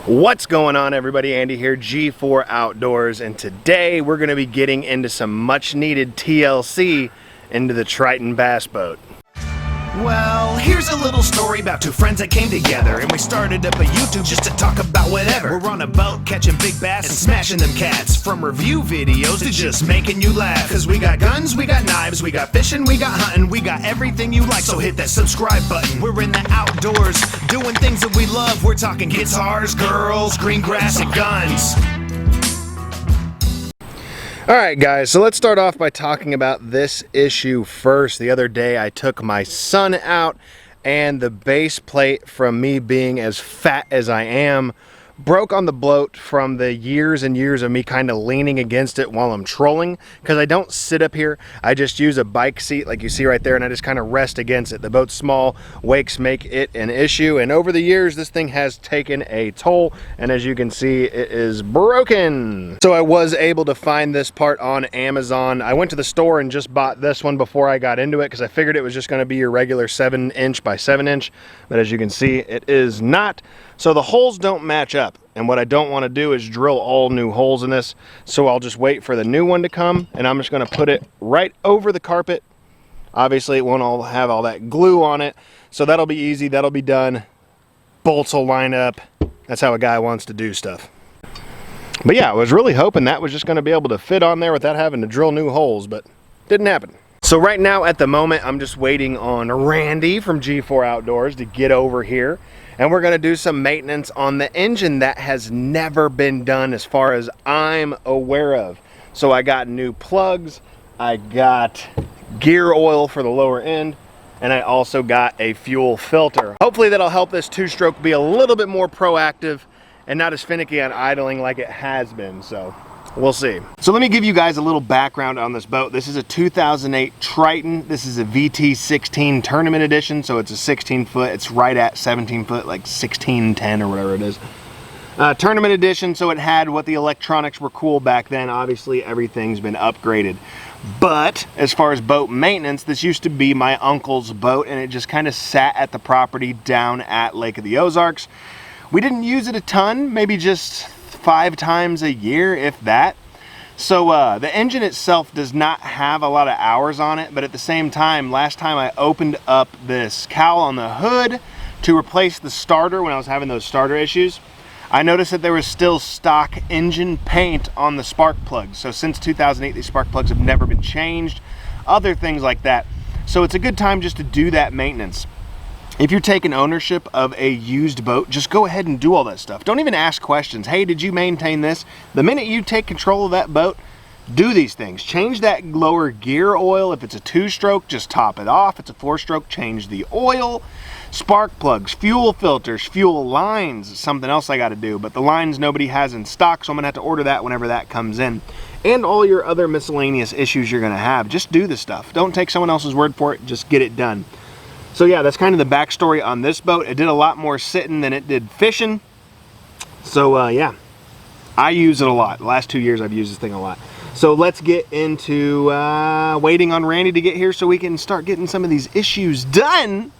What's going on, everybody? Andy here, G4 Outdoors, and today we're going to be getting into some much needed TLC into the Triton bass boat. Well, here's a little story about two friends that came together, and we started up a YouTube just to talk about whatever. We're on a boat catching big bass and smashing them cats, from review videos to just making you laugh. Cause we got guns, we got knives, we got fishing, we got hunting, we got everything you like, so hit that subscribe button. We're in the outdoors, doing things that we love. We're talking guitars, girls, green grass, and guns. Alright guys, so let's start off by talking about this issue first. The other day I took my son out, and the base plate, from me being as fat as I am, broke on the boat from the years and years of me kind of leaning against it while I'm trolling, because I don't sit up here. I just use a bike seat like you see right there, and I just kind of rest against it. The boat's small, wakes make it an issue, and over the years this thing has taken a toll, and as you can see, it is broken. So I was able to find this part on Amazon. I went to the store and just bought this one before I got into it, because I figured it was just going to be your regular 7" by 7", but as you can see, it is not. So the holes don't match up, and what I don't want to do is drill all new holes in this, so I'll just wait for the new one to come, and I'm just going to put it right over the carpet. Obviously it won't all have all that glue on it, so that'll be easy, that'll be done. Bolts will line up. That's how a guy wants to do stuff. But yeah, I was really hoping that was just going to be able to fit on there without having to drill new holes, but didn't happen. So right now at the moment I'm just waiting on Randy from G4 Outdoors to get over here, and we're going to do some maintenance on the engine that has never been done as far as I'm aware of. So I got new plugs, I got gear oil for the lower end, and I also got a fuel filter. Hopefully that'll help this two-stroke be a little bit more proactive and not as finicky on idling like it has been, so we'll see. So let me give you guys a little background on this boat. This is a 2008 Triton. This is a VT16 tournament edition, so it's a 16 foot. It's right at 17 foot, like 1610 or whatever it is. Tournament edition, so it had what the electronics were cool back then. Obviously everything's been upgraded. But as far as boat maintenance, this used to be my uncle's boat, and it just kind of sat at the property down at Lake of the Ozarks. We didn't use it a ton, maybe just 5 times a year, if that. So the engine itself does not have a lot of hours on it, but at the same time, last time I opened up this cowl on the hood to replace the starter when I was having those starter issues, I noticed that there was still stock engine paint on the spark plugs. So since 2008, these spark plugs have never been changed, other things like that. So it's a good time just to do that maintenance. If you're taking ownership of a used boat, just go ahead and do all that stuff. Don't even ask questions. Hey, did you maintain this? The minute you take control of that boat, do these things. Change that lower gear oil. If it's a 2-stroke, just top it off. If it's a 4-stroke, change the oil. Spark plugs, fuel filters, fuel lines, something else I got to do. But the lines nobody has in stock, so I'm going to have to order that whenever that comes in. And all your other miscellaneous issues you're going to have. Just do the stuff. Don't take someone else's word for it. Just get it done. So yeah, that's kind of the backstory on this boat. It did a lot more sitting than it did fishing. So yeah, I use it a lot. The last 2 years I've used this thing a lot. So let's get into waiting on Randy to get here so we can start getting some of these issues done.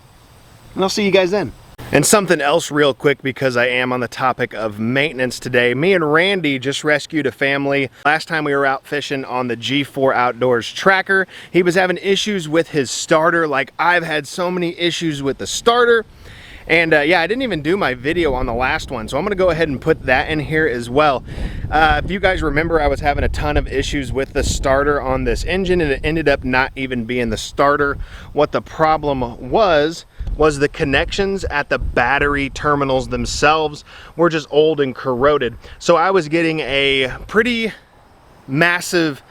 And I'll see you guys then. And something else real quick, because I am on the topic of maintenance today. Me and Randy just rescued a family. Last time we were out fishing on the G4 Outdoors tracker, he was having issues with his starter, like I've had so many issues with the starter. And yeah, I didn't even do my video on the last one, so I'm gonna go ahead and put that in here as well. If you guys remember, I was having a ton of issues with the starter on this engine, and it ended up not even being the starter. What the problem was the connections at the battery terminals themselves were just old and corroded. So I was getting a pretty massive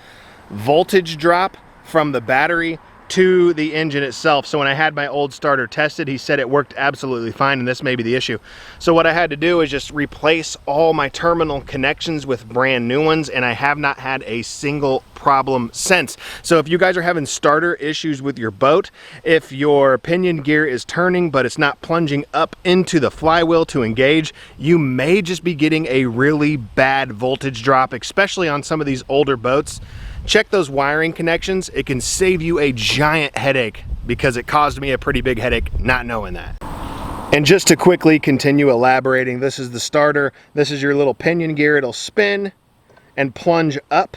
voltage drop from the battery to the engine itself. So when I had my old starter tested, he said it worked absolutely fine, and this may be the issue. So what I had to do is just replace all my terminal connections with brand new ones, and I have not had a single problem since. So if you guys are having starter issues with your boat, if your pinion gear is turning but it's not plunging up into the flywheel to engage, you may just be getting a really bad voltage drop, especially on some of these older boats. Check those wiring connections. It can save you a giant headache, because it caused me a pretty big headache not knowing that. And just to quickly continue elaborating, this is the starter. This is your little pinion gear. It'll spin and plunge up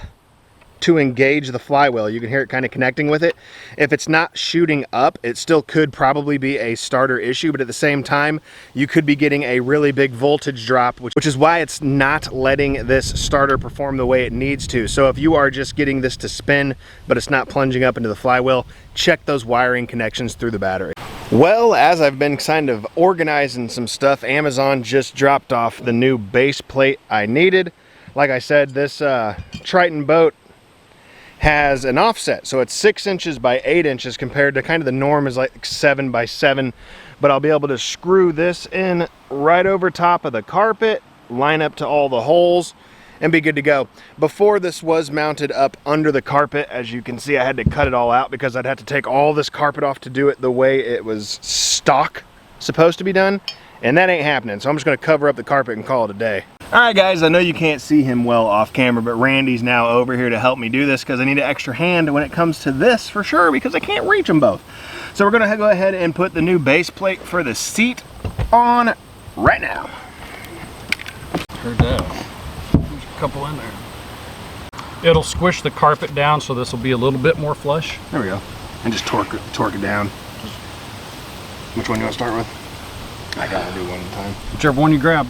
to engage the flywheel. You can hear it kind of connecting with it. If it's not shooting up, it still could probably be a starter issue, but at the same time, you could be getting a really big voltage drop, which is why it's not letting this starter perform the way it needs to. So if you are just getting this to spin, but it's not plunging up into the flywheel, check those wiring connections through the battery. Well, as I've been kind of organizing some stuff, Amazon just dropped off the new base plate I needed. Like I said, this Triton boat has an offset, so it's 6 inches by 8 inches compared to kind of the norm is like 7 by 7. But I'll be able to screw this in right over top of the carpet, line up to all the holes, and be good to go. Before, this was mounted up under the carpet. As you can see, I had to cut it all out because I'd have to take all this carpet off to do it the way it was stock supposed to be done, and that ain't happening. So I'm just going to cover up the carpet and call it a day. All right, guys, I know you can't see him well off camera, but Randy's now over here to help me do this because I need an extra hand when it comes to this for sure, because I can't reach them both. So we're gonna go ahead and put the new base plate for the seat on right now. Heard that. There's a couple in there. It'll squish the carpet down, so this will be a little bit more flush. There we go. And just torque it down. Which one you want to start with? I gotta do one at a time. Whichever one you grab.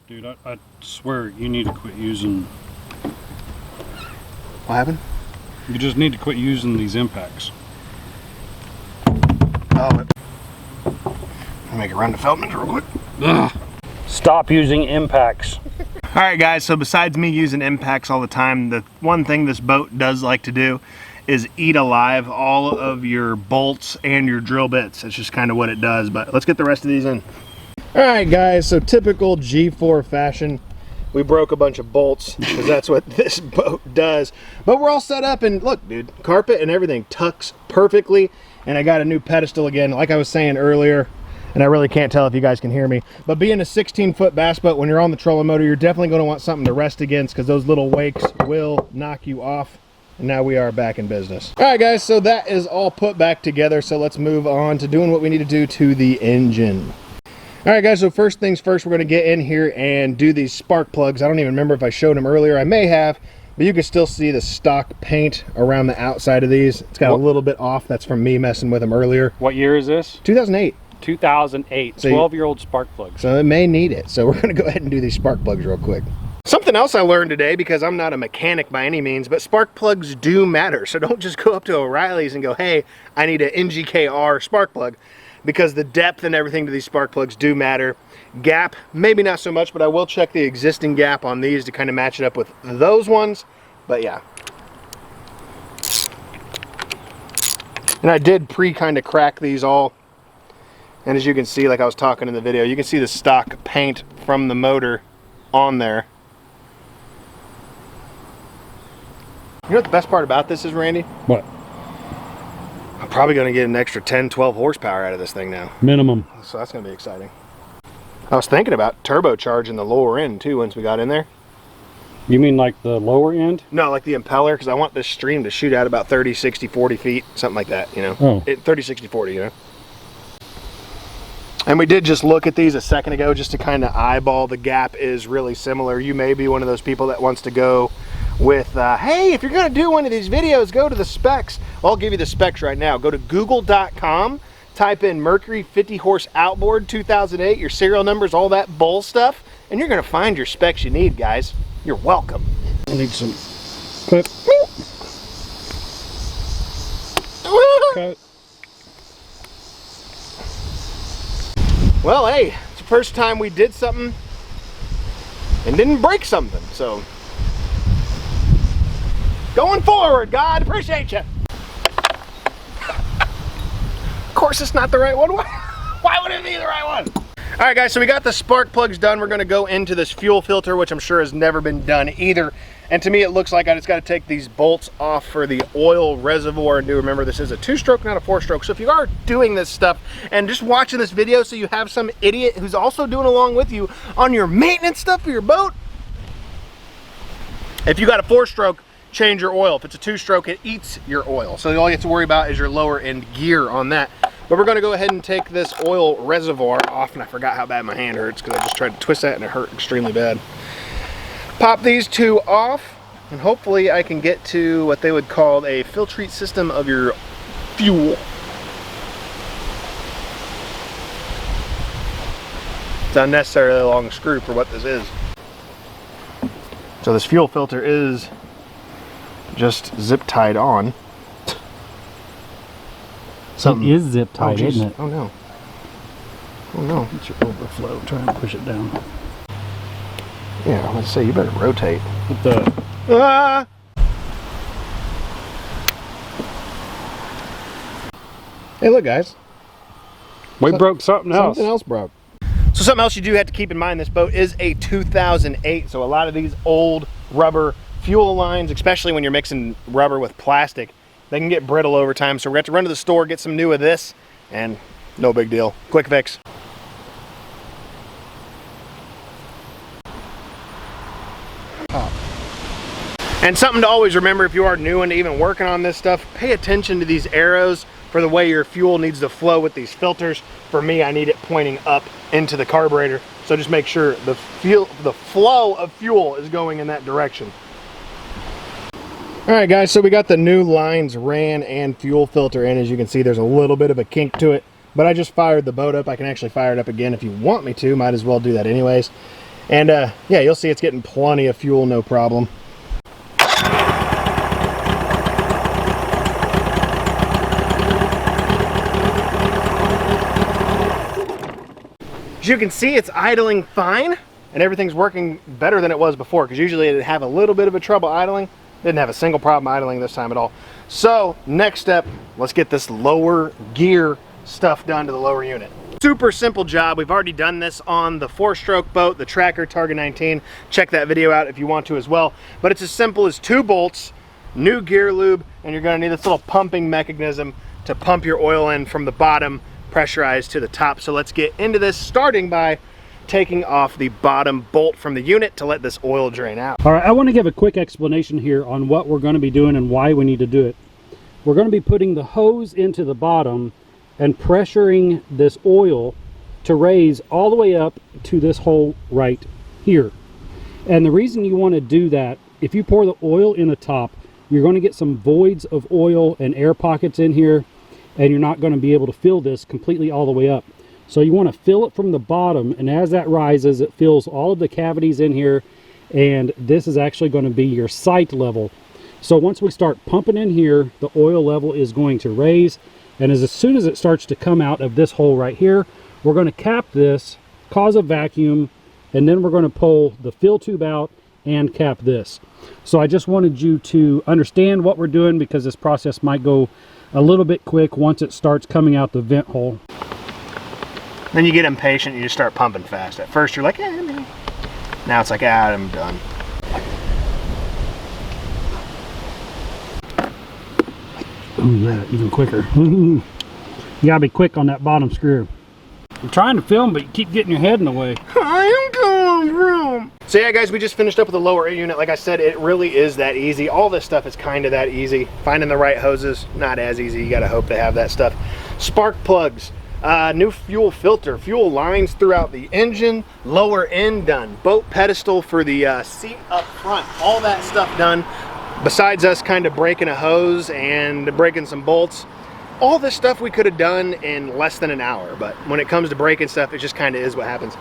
Dude, I swear you need to quit using... What happened? You just need to quit using these impacts. Oh, I'll make it run to Feldman's real quick. Ugh. Stop using impacts. All right, guys, so besides me using impacts all the time, the one thing this boat does like to do is eat alive all of your bolts and your drill bits. It's just kind of what it does, but let's get the rest of these in. All right, guys, so typical G4 fashion, we broke a bunch of bolts because that's what this boat does. But we're all set up, and look, dude, carpet and everything tucks perfectly, and I got a new pedestal again, like I was saying earlier, and I really can't tell if you guys can hear me, but being a 16-foot bass boat, when you're on the trolling motor, you're definitely going to want something to rest against because those little wakes will knock you off. And now we are back in business. All right, guys, so that is all put back together. So let's move on to doing what we need to do to the engine. All right, guys, so first things first, we're gonna get in here and do these spark plugs. I don't even remember if I showed them earlier. I may have, but you can still see the stock paint around the outside of these. It's got a little bit off. That's from me messing with them earlier. What year is this? 2008. 2008, 12-year-old spark plugs. So it may need it. So we're gonna go ahead and do these spark plugs real quick. Something else I learned today, because I'm not a mechanic by any means, but spark plugs do matter. So don't just go up to O'Reilly's and go, hey, I need an NGKR spark plug, because the depth and everything to these spark plugs do matter. Gap, maybe not so much, but I will check the existing gap on these to kind of match it up with those ones. But yeah. And I did kind of crack these all. And as you can see, like I was talking in the video, you can see the stock paint from the motor on there. You know what the best part about this is, Randy? What? I'm probably going to get an extra 10, 12 horsepower out of this thing now. Minimum. So that's going to be exciting. I was thinking about turbocharging the lower end too once we got in there. You mean like the lower end? No, like the impeller, because I want this stream to shoot out about 30, 60, 40 feet, something like that, you know? Oh. 30, 60, 40, you know? And we did just look at these a second ago just to kind of eyeball. The gap is really similar. You may be one of those people that wants to go with, hey, if you're going to do one of these videos, go to the specs. I'll give you the specs right now. Go to google.com, type in Mercury 50 horse outboard 2008, your serial numbers, all that bull stuff, and you're going to find your specs you need, guys. You're welcome. I need some clip. Cut. Well, hey, it's the first time we did something and didn't break something, so going forward, God, appreciate you. Of course it's not the right one. Why would it be the right one? All right, guys, so we got the spark plugs done. We're gonna go into this fuel filter, which I'm sure has never been done either. And to me, it looks like I just gotta take these bolts off for the oil reservoir. And do remember, this is a 2-stroke, not a 4-stroke. So if you are doing this stuff and just watching this video so you have some idiot who's also doing along with you on your maintenance stuff for your boat, if you got a 4-stroke, change your oil. If it's a 2-stroke, it eats your oil. So all you have to worry about is your lower end gear on that. But we're gonna go ahead and take this oil reservoir off, and I forgot how bad my hand hurts because I just tried to twist that and it hurt extremely bad. Pop these two off, and hopefully I can get to what they would call a filtrate system of your fuel. It's unnecessarily long screw for what this is. So this fuel filter is just zip tied on. It is zip tied, isn't it? Oh no. Oh no. It's your overflow. Try and push it down. Yeah, let's say you better rotate. With the Hey, look, guys. we broke something else. Something else broke. So something else you do have to keep in mind, this boat is a 2008, so a lot of these old rubber fuel lines, especially when you're mixing rubber with plastic, they can get brittle over time. So we're going to have to run to the store, get some new of this, and no big deal. Quick fix. And something to always remember if you are new and even working on this stuff, pay attention to these arrows for the way your fuel needs to flow with these filters. For me, I need it pointing up into the carburetor. So just make sure the flow of fuel is going in that direction. All right, guys, so we got the new lines ran and fuel filter in. As you can see, there's a little bit of a kink to it, but I just fired the boat up. I can actually fire it up again if you want me to. Might as well do that anyways. And yeah, you'll see it's getting plenty of fuel, no problem. As you can see, it's idling fine and everything's working better than it was before, because usually it'd have a little bit of a trouble idling. Didn't have a single problem idling this time at all. So next step, let's get this lower gear stuff done to the lower unit. Super simple job. We've already done this on the 4-stroke boat, the Tracker Target 19. Check that video out if you want to as well. But it's as simple as 2 bolts, new gear lube, and you're gonna need this little pumping mechanism to pump your oil in from the bottom, pressurized to the top. So let's get into this, starting by taking off the bottom bolt from the unit to let this oil drain out. All right, I want to give a quick explanation here on what we're going to be doing and why we need to do it. We're going to be putting the hose into the bottom and pressuring this oil to raise all the way up to this hole right here. And the reason you want to do that, if you pour the oil in the top, you're going to get some voids of oil and air pockets in here, and you're not going to be able to fill this completely all the way up. So you want to fill it from the bottom, and as that rises, it fills all of the cavities in here, and this is actually going to be your sight level. So once we start pumping in here, the oil level is going to raise, and as soon as it starts to come out of this hole right here, we're going to cap this, cause a vacuum, and then we're going to pull the fill tube out and cap this. So I just wanted you to understand what we're doing, because this process might go a little bit quick once it starts coming out the vent hole. Then you get impatient and you just start pumping fast. At first you're like, eh. Now it's like, ah, I'm done. Oh yeah, even quicker. You gotta be quick on that bottom screw. I'm trying to film, but you keep getting your head in the way. I am going vroom. So yeah, guys, we just finished up with the lower air unit. Like I said, it really is that easy. All this stuff is kind of that easy. Finding the right hoses, not as easy. You gotta hope they have that stuff. Spark plugs. New fuel filter, fuel lines throughout the engine, lower end done, boat pedestal for the seat up front, all that stuff done. Besides us kind of breaking a hose and breaking some bolts, all this stuff we could have done in less than an hour, but when it comes to breaking stuff, it just kind of is what happens.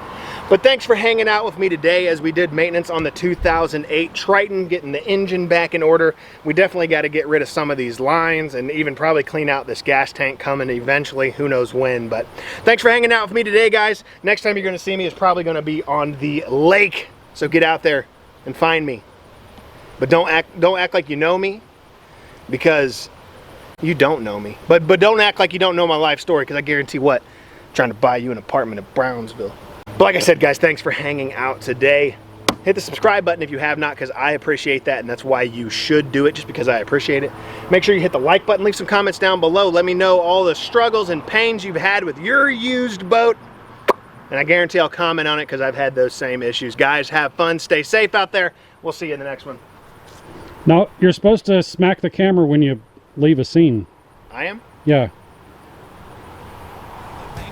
But thanks for hanging out with me today as we did maintenance on the 2008 Triton, getting the engine back in order. We definitely got to get rid of some of these lines and even probably clean out this gas tank coming eventually, who knows when. But thanks for hanging out with me today, guys. Next time you're going to see me is probably going to be on the lake, so get out there and find me. But don't act like you know me, because you don't know me. But don't act like you don't know my life story, because I guarantee what? I'm trying to buy you an apartment in Brownsville. But like I said, guys, thanks for hanging out today. Hit the subscribe button if you have not, because I appreciate that, and that's why you should do it, just because I appreciate it. Make sure you hit the like button, leave some comments down below. Let me know all the struggles and pains you've had with your used boat, and I guarantee I'll comment on it, because I've had those same issues. Guys, have fun, stay safe out there. We'll see you in the next one. Now, you're supposed to smack the camera when you leave a scene. I am? Yeah.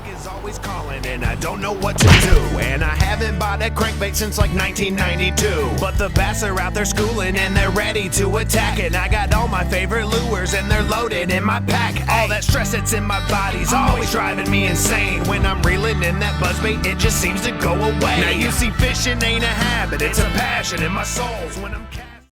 Is always calling and I don't know what to do, and I haven't bought a crankbait since like 1992, but the bass are out there schooling and they're ready to attack, and I got all my favorite lures and they're loaded in my pack. All that stress that's in my body's always driving me insane. When I'm reeling in that buzzbait, it just seems to go away. Now you see, fishing ain't a habit, it's a passion in my soul. When I'm